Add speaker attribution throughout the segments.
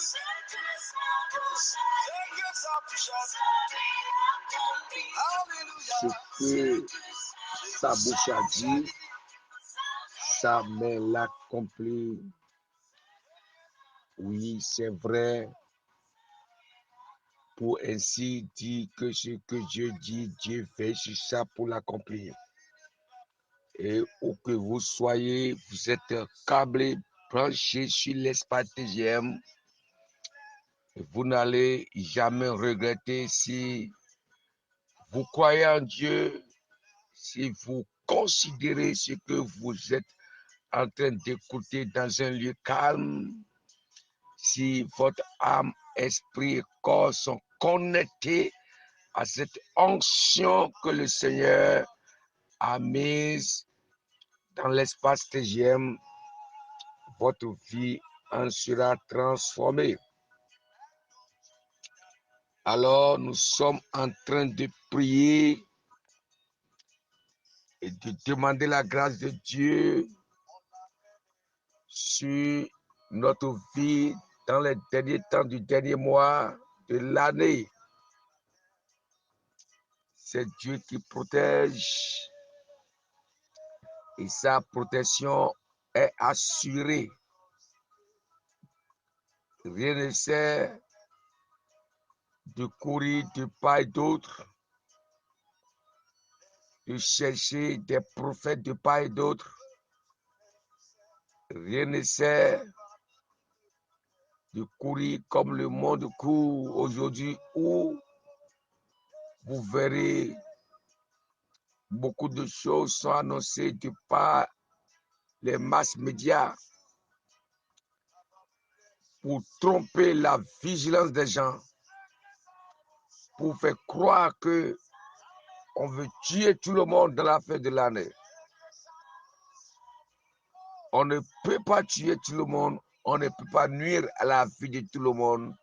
Speaker 1: Ce que sa bouche a dit, sa main l'accomplit. Oui, c'est vrai. Pour ainsi dire que ce que Dieu dit, Dieu fait sur ça pour l'accomplir. Et où que vous soyez, vous êtes câblé, branché sur l'espace TGM. Vous n'allez jamais regretter si vous croyez en Dieu, si vous considérez ce que vous êtes en train d'écouter dans un lieu calme, si votre âme, esprit et corps sont connectés à cette onction que le Seigneur a mise dans l'espace TGM, votre vie en sera transformée. Alors, nous sommes en train de prier et de demander la grâce de Dieu sur notre vie dans les derniers temps du dernier mois de l'année. C'est Dieu qui protège et sa protection est assurée. Rien ne sert de courir de part et d'autre, de chercher des prophètes de part et d'autre. Rien ne sert de courir comme le monde court aujourd'hui, où vous verrez beaucoup de choses sont annoncées de par les masses médias pour tromper la vigilance des gens, pour faire croire que on veut tuer tout le monde dans la fin de l'année. On ne peut pas tuer tout le monde, on ne peut pas nuire à la vie de tout le monde.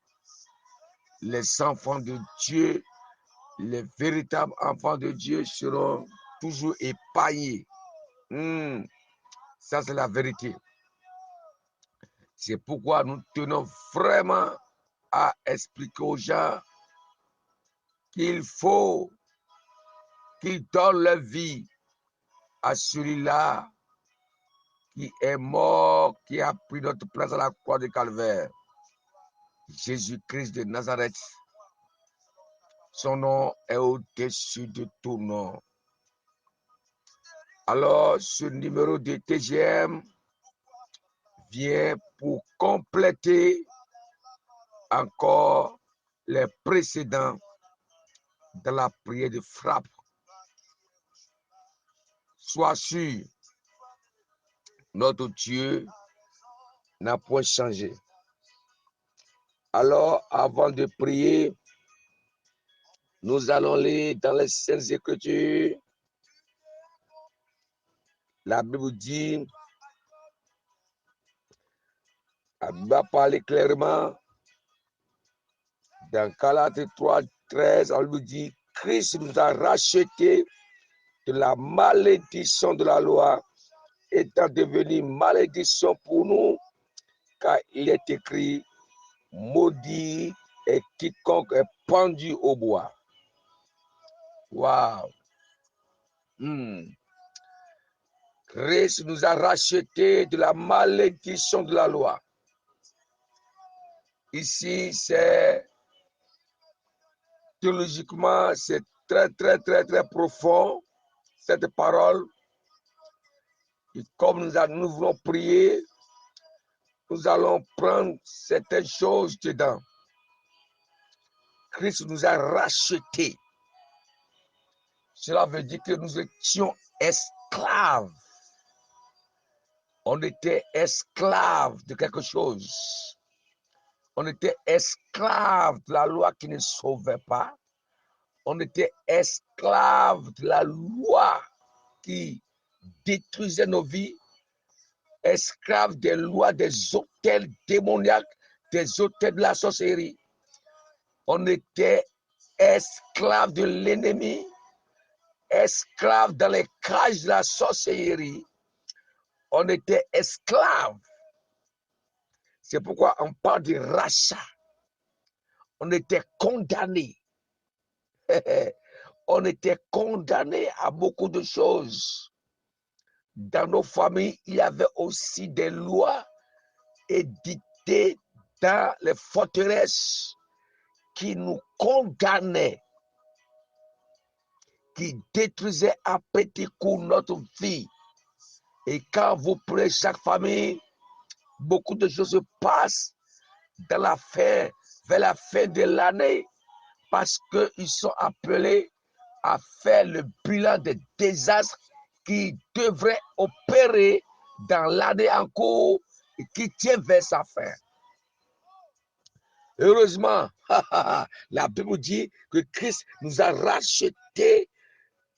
Speaker 1: Les enfants de Dieu, les véritables enfants de Dieu seront toujours épargnés. Ça, c'est la vérité. C'est pourquoi nous tenons vraiment à expliquer aux gens qu'il faut qu'ils donnent leur vie à celui-là qui est mort, qui a pris notre place à la croix de Calvaire. Jésus-Christ de Nazareth. Son nom est au-dessus de tout nom. Alors, ce numéro de TGM vient pour compléter encore les précédents dans la prière de frappe. Sois sûr, notre Dieu n'a point changé. Alors, avant de prier, nous allons lire dans les Saintes Écritures. La Bible dit, la Bible a parlé clairement dans Galates 3:13, on lui dit, Christ nous a rachetés de la malédiction de la loi, étant devenu malédiction pour nous, car il est écrit, maudit est quiconque est pendu au bois. Waouh! Christ nous a rachetés de la malédiction de la loi. Ici, c'est théologiquement, c'est très, très, très, très profond, cette parole. Et comme nous voulons prier, nous allons prendre certaines choses dedans. Christ nous a rachetés. Cela veut dire que nous étions esclaves. On était esclaves de quelque chose. On était esclaves de la loi qui ne sauvait pas. On était esclaves de la loi qui détruisait nos vies. Esclaves des lois des hôtels démoniaques, des hôtels de la sorcellerie. On était esclaves de l'ennemi, esclaves dans les cages de la sorcellerie. On était esclaves. C'est pourquoi on parle de rachat. On était condamné. On était condamné à beaucoup de choses. Dans nos familles, il y avait aussi des lois édictées dans les forteresses qui nous condamnaient, qui détruisaient à petit coup notre vie. Et quand vous prenez chaque famille, beaucoup de choses se passent dans la fin, vers la fin de l'année, parce qu'ils sont appelés à faire le bilan des désastres qui devraient opérer dans l'année en cours et qui tient vers sa fin. Heureusement, la Bible dit que Christ nous a rachetés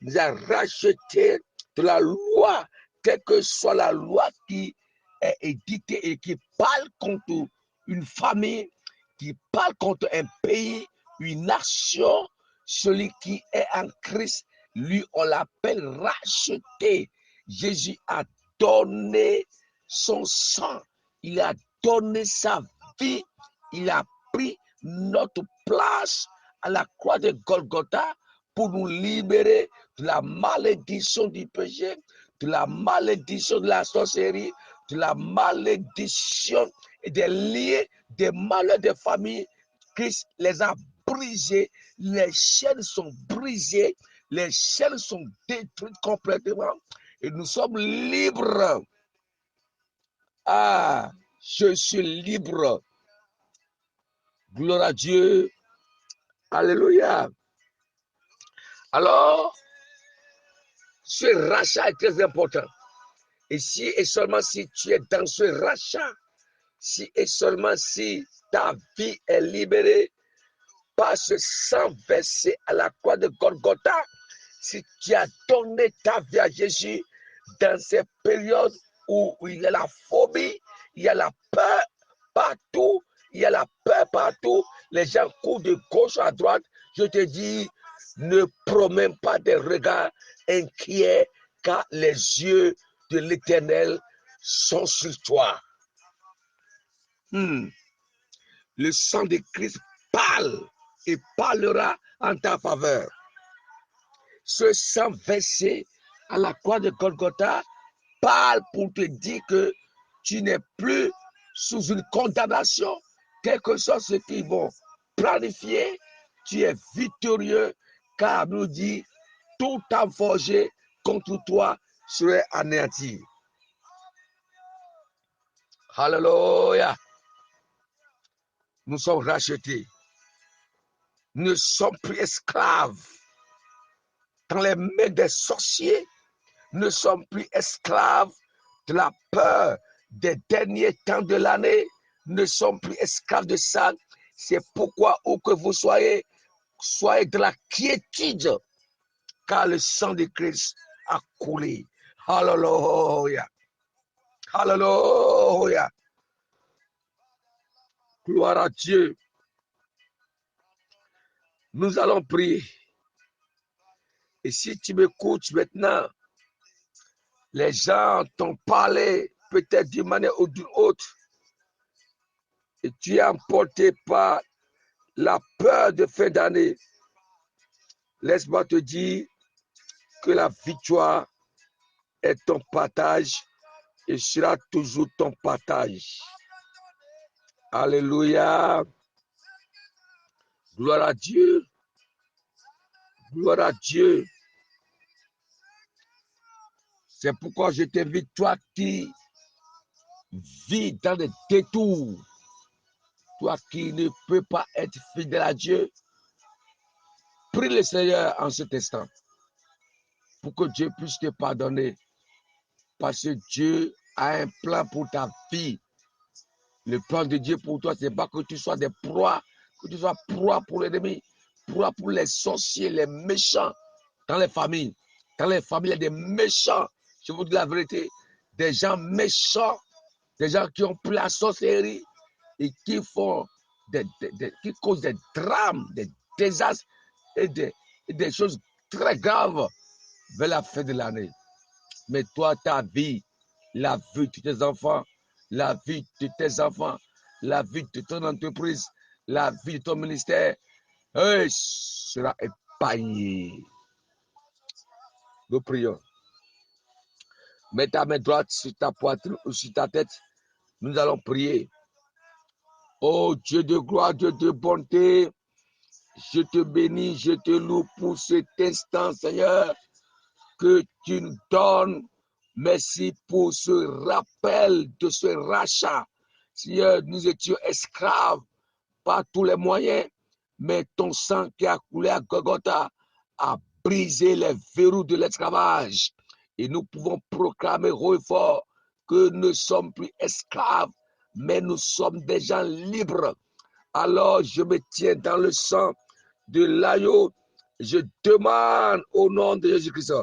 Speaker 1: de la loi, quelle que soit la loi qui est édictée et qui parle contre une famille, qui parle contre un pays, une nation. Celui qui est en Christ, lui, on l'appelle racheté. Jésus a donné son sang, il a donné sa vie, il a pris notre place à la croix de Golgotha pour nous libérer de la malédiction du péché, de la malédiction de la sorcellerie, de la malédiction et des liens, des malheurs des familles. Christ les a brisés, les chaînes sont brisées, les chaînes sont détruites complètement et nous sommes libres. Ah, je suis libre. Gloire à Dieu. Alléluia. Alors, ce rachat est très important. Et si et seulement si tu es dans ce rachat, si et seulement si ta vie est libérée par ce sang versé à la croix de Golgotha, si tu as donné ta vie à Jésus dans ces périodes où il y a la phobie, il y a la peur partout, il y a la peur partout, les gens courent de gauche à droite, je te dis, ne promène pas des regards inquiets, car les yeux de l'Éternel sont sur toi. Le sang de Christ parle et parlera en ta faveur. Ce sang versé à la croix de Golgotha parle pour te dire que tu n'es plus sous une condamnation, quel que soit ce qu'ils vont planifier, tu es victorieux, car nous dit, tout a forgé contre toi serait anéanti. Alléluia. Nous sommes rachetés. Nous ne sommes plus esclaves dans les mains des sorciers. Nous ne sommes plus esclaves de la peur des derniers temps de l'année. Nous ne sommes plus esclaves de ça. C'est pourquoi, où que vous soyez, soyez de la quiétude, car le sang de Christ a coulé. Alléluia. Alléluia. Gloire à Dieu. Nous allons prier. Et si tu m'écoutes maintenant, les gens t'ont parlé peut-être d'une manière ou d'une autre, et tu es emporté par la peur de fin d'année. Laisse-moi te dire que la victoire est ton partage et sera toujours ton partage. Alléluia. Gloire à Dieu. Gloire à Dieu. C'est pourquoi je t'invite, toi qui vis dans des détours, toi qui ne peux pas être fidèle à Dieu, prie le Seigneur en cet instant pour que Dieu puisse te pardonner. Parce que Dieu a un plan pour ta vie. Le plan de Dieu pour toi, ce n'est pas que tu sois des proies, que tu sois proie pour l'ennemi, proie pour les sorciers, les méchants dans les familles. Dans les familles, il y a des méchants. Je vous dis la vérité. Des gens méchants, des gens qui ont pris la sorcellerie et qui font qui causent des drames, des désastres et des choses très graves vers la fin de l'année. Mais toi, ta vie, la vie de tes enfants, la vie de tes enfants, la vie de ton entreprise, la vie de ton ministère sera épargnée. Nous prions. Mets ta main droite sur ta poitrine ou sur ta tête. Nous allons prier. Oh Dieu de gloire, Dieu de bonté, je te bénis, je te loue pour cet instant, Seigneur, que tu nous donnes. Merci pour ce rappel de ce rachat. Seigneur, nous étions esclaves par tous les moyens, mais ton sang qui a coulé à Golgotha a brisé les verrous de l'esclavage. Et nous pouvons proclamer haut et fort que nous ne sommes plus esclaves, mais nous sommes des gens libres. Alors je me tiens dans le sang de l'agneau. Je demande au nom de Jésus-Christ,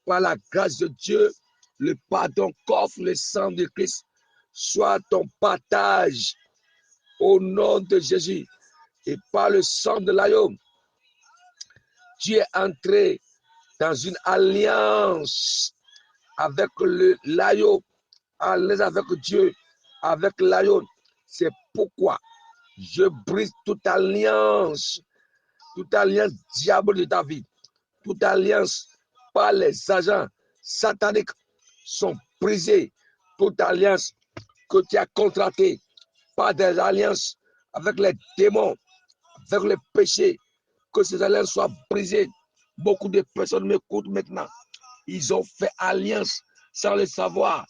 Speaker 1: par la grâce de Dieu, le pardon qu'offre le sang de Christ soit ton partage au nom de Jésus. Et par le sang de l'agneau, tu es entré dans une alliance avec l'agneau, alliance avec Dieu, avec l'agneau. C'est pourquoi je brise toute alliance diabolique de ta vie, toute alliance par les agents sataniques sont brisées, toute alliance que tu as contractée par des alliances avec les démons, avec les péchés, que ces alliances soient brisées. Beaucoup de personnes m'écoutent maintenant. Ils ont fait alliance sans le savoir,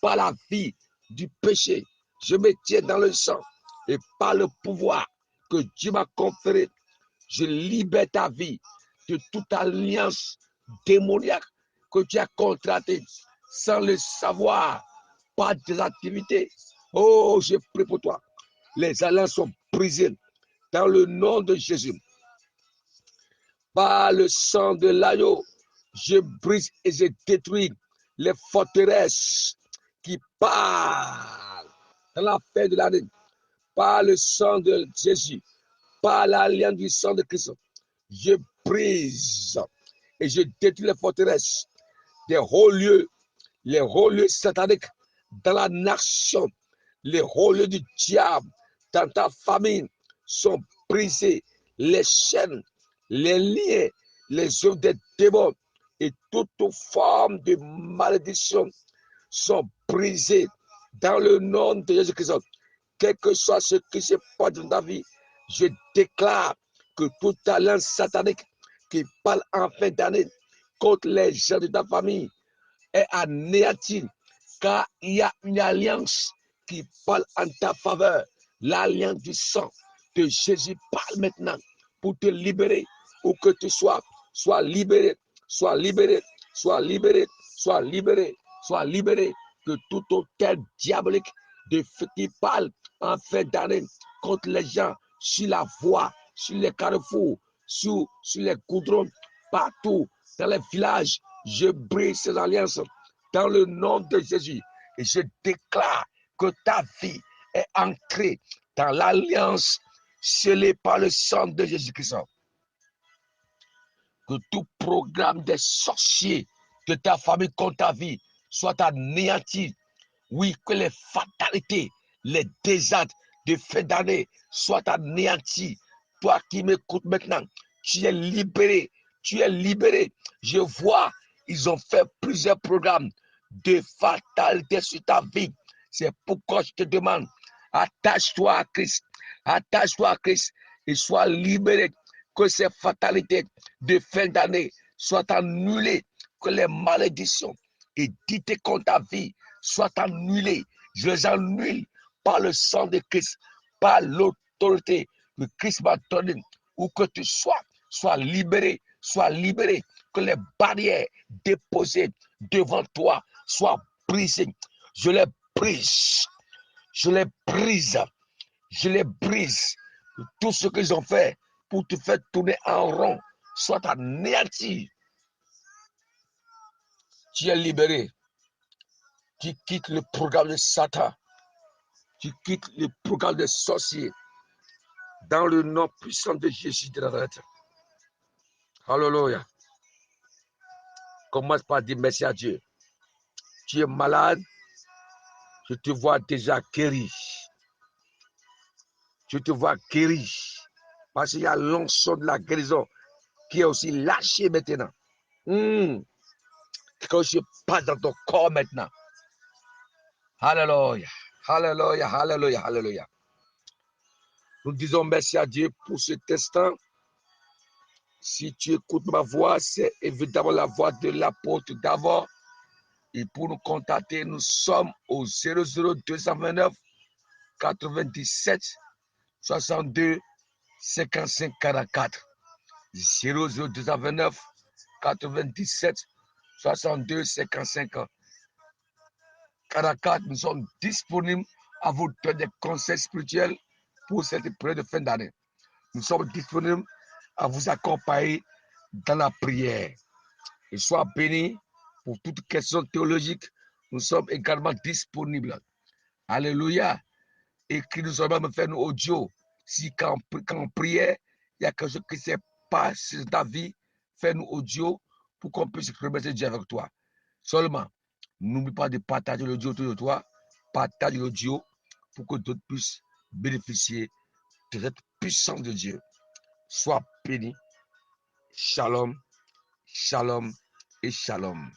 Speaker 1: par la vie du péché. Je me tiens dans le sang et par le pouvoir que Dieu m'a conféré, je libère ta vie de toute alliance démoniaque que tu as contractée sans le savoir, par des activités. Oh, je prie pour toi. Les alliances sont brisées dans le nom de Jésus. Par le sang de l'agneau, je brise et je détruis les forteresses qui parlent dans la fin de l'année. Par le sang de Jésus, par l'alliance du sang de Christ, je brise et je détruis les forteresses des hauts lieux, les hauts lieux sataniques dans la nation, les hauts lieux du diable dans ta famille sont brisés. Les chaînes, les liens, les œuvres des démons et toute forme de malédiction sont brisées dans le nom de Jésus-Christ. Quel que soit ce qui se passe dans ta vie, je déclare que toute alliance satanique qui parle en fin d'année contre les gens de ta famille est anéantie, car il y a une alliance qui parle en ta faveur, l'alliance du sang de Jésus parle maintenant pour te libérer, où que tu sois libéré, sois libéré, sois libéré, sois libéré, sois libéré de tout hôtel diabolique qui parle en fin d'année contre les gens sur la voie, sur les carrefours, sur les goudrons, partout dans les villages. Je brise ces alliances dans le nom de Jésus et je déclare que ta vie est ancrée dans l'alliance scellée par le sang de Jésus-Christ. Que tout programme des sorciers de ta famille contre ta vie soit anéanti. Oui, que les fatalités, les désastres de fin d'année soient anéantis. Toi qui m'écoutes maintenant, tu es libéré. Tu es libéré. Je vois, ils ont fait plusieurs programmes de fatalité sur ta vie. C'est pourquoi je te demande, attache-toi à Christ. Attache-toi à Christ et sois libéré. Que ces fatalités de fin d'année soient annulées. Que les malédictions éditées contre ta vie soient annulées. Je les annule par le sang de Christ, par l'autorité que Christ m'a donnée. Où que tu sois libéré, sois libéré. Que les barrières déposées devant toi soient brisées. Je les brise. Je les brise. Je les brise. Tout ce qu'ils ont fait pour te faire tourner en rond soit anéanti. Tu es libéré. Tu quittes le programme de Satan. Tu quittes le programme des sorciers. Dans le nom puissant de Jésus de Nazareth. Alléluia. Commence par dire merci à Dieu. Tu es malade. Je te vois déjà guéri. Je te vois guéri. Parce qu'il y a l'onction de la guérison qui est aussi lâchée maintenant. Quand je passe dans ton corps maintenant. Alléluia. Alléluia. Alléluia. Alléluia. Nous disons merci à Dieu pour cet instant. Si tu écoutes ma voix, c'est évidemment la voix de l'apôtre d'abord. Et pour nous contacter, nous sommes au 00229 97 62 55 44. 00229 97 62 55 44. Nous sommes disponibles à vous donner des conseils spirituels pour cette période de fin d'année. Nous sommes disponibles à vous accompagner dans la prière. Et sois béni pour toute question théologique. Nous sommes également disponibles. Alléluia. Écris-nous seulement, me faire nous audio. Si quand on priait, il y a quelque chose qui s'est passé dans ta vie, fais-nous audio pour qu'on puisse remercier Dieu avec toi. Seulement, n'oublie pas de partager l'audio autour de toi. Partage l'audio pour que d'autres puissent bénéficier de cette puissance de Dieu. Sois béni. Shalom, shalom et shalom.